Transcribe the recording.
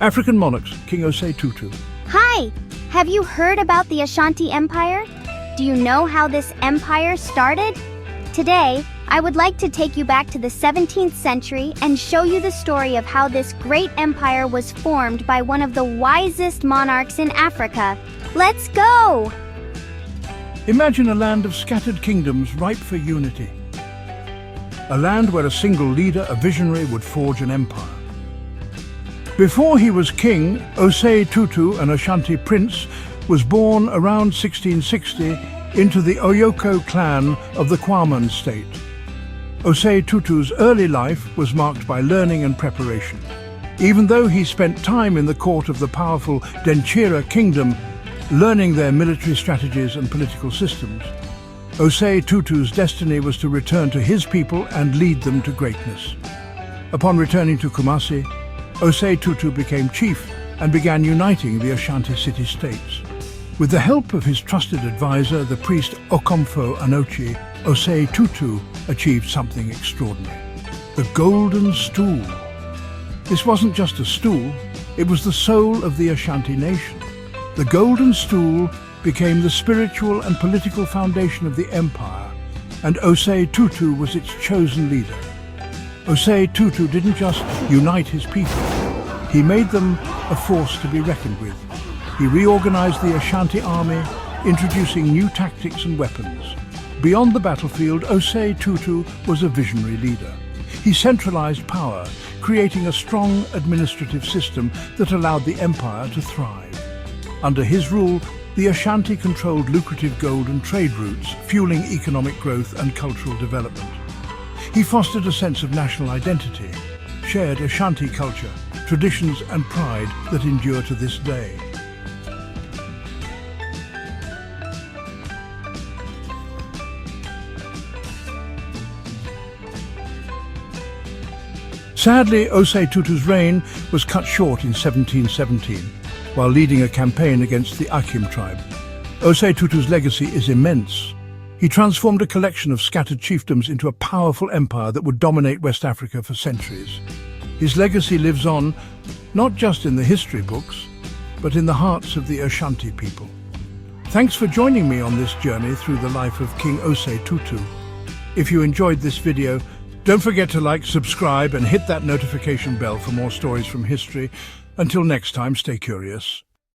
African monarchs, King Osei Tutu. Hi! Have you heard about the Ashanti Empire? Do you know how this empire started? Today, I would like to take you back to the 17th century and show you the story of how this great empire was formed by one of the wisest monarchs in Africa. Let's go! Imagine a land of scattered kingdoms ripe for unity. A land where a single leader, a visionary, would forge an empire. Before he was king, Osei Tutu, an Ashanti prince, was born around 1660 into the Oyoko clan of the Kwaman state. Osei Tutu's early life was marked by learning and preparation. Even though he spent time in the court of the powerful Denchira kingdom, learning their military strategies and political systems, Osei Tutu's destiny was to return to his people and lead them to greatness. Upon returning to Kumasi, Osei Tutu became chief and began uniting the Ashanti city-states. With the help of his trusted advisor, the priest Okomfo Anochi, Osei Tutu achieved something extraordinary: the Golden Stool. This wasn't just a stool, it was the soul of the Ashanti nation. The Golden Stool became the spiritual and political foundation of the empire, and Osei Tutu was its chosen leader. Osei Tutu didn't just unite his people, he made them a force to be reckoned with. He reorganized the Ashanti army, introducing new tactics and weapons. Beyond the battlefield, Osei Tutu was a visionary leader. He centralized power, creating a strong administrative system that allowed the empire to thrive. Under his rule, the Ashanti controlled lucrative gold and trade routes, fueling economic growth and cultural development. He fostered a sense of national identity, shared Ashanti culture, traditions and pride that endure to this day. Sadly, Osei Tutu's reign was cut short in 1717, while leading a campaign against the Akan tribe. Osei Tutu's legacy is immense. He transformed a collection of scattered chiefdoms into a powerful empire that would dominate West Africa for centuries. His legacy lives on, not just in the history books, but in the hearts of the Ashanti people. Thanks for joining me on this journey through the life of King Osei Tutu. If you enjoyed this video, don't forget to like, subscribe, and hit that notification bell for more stories from history. Until next time, stay curious.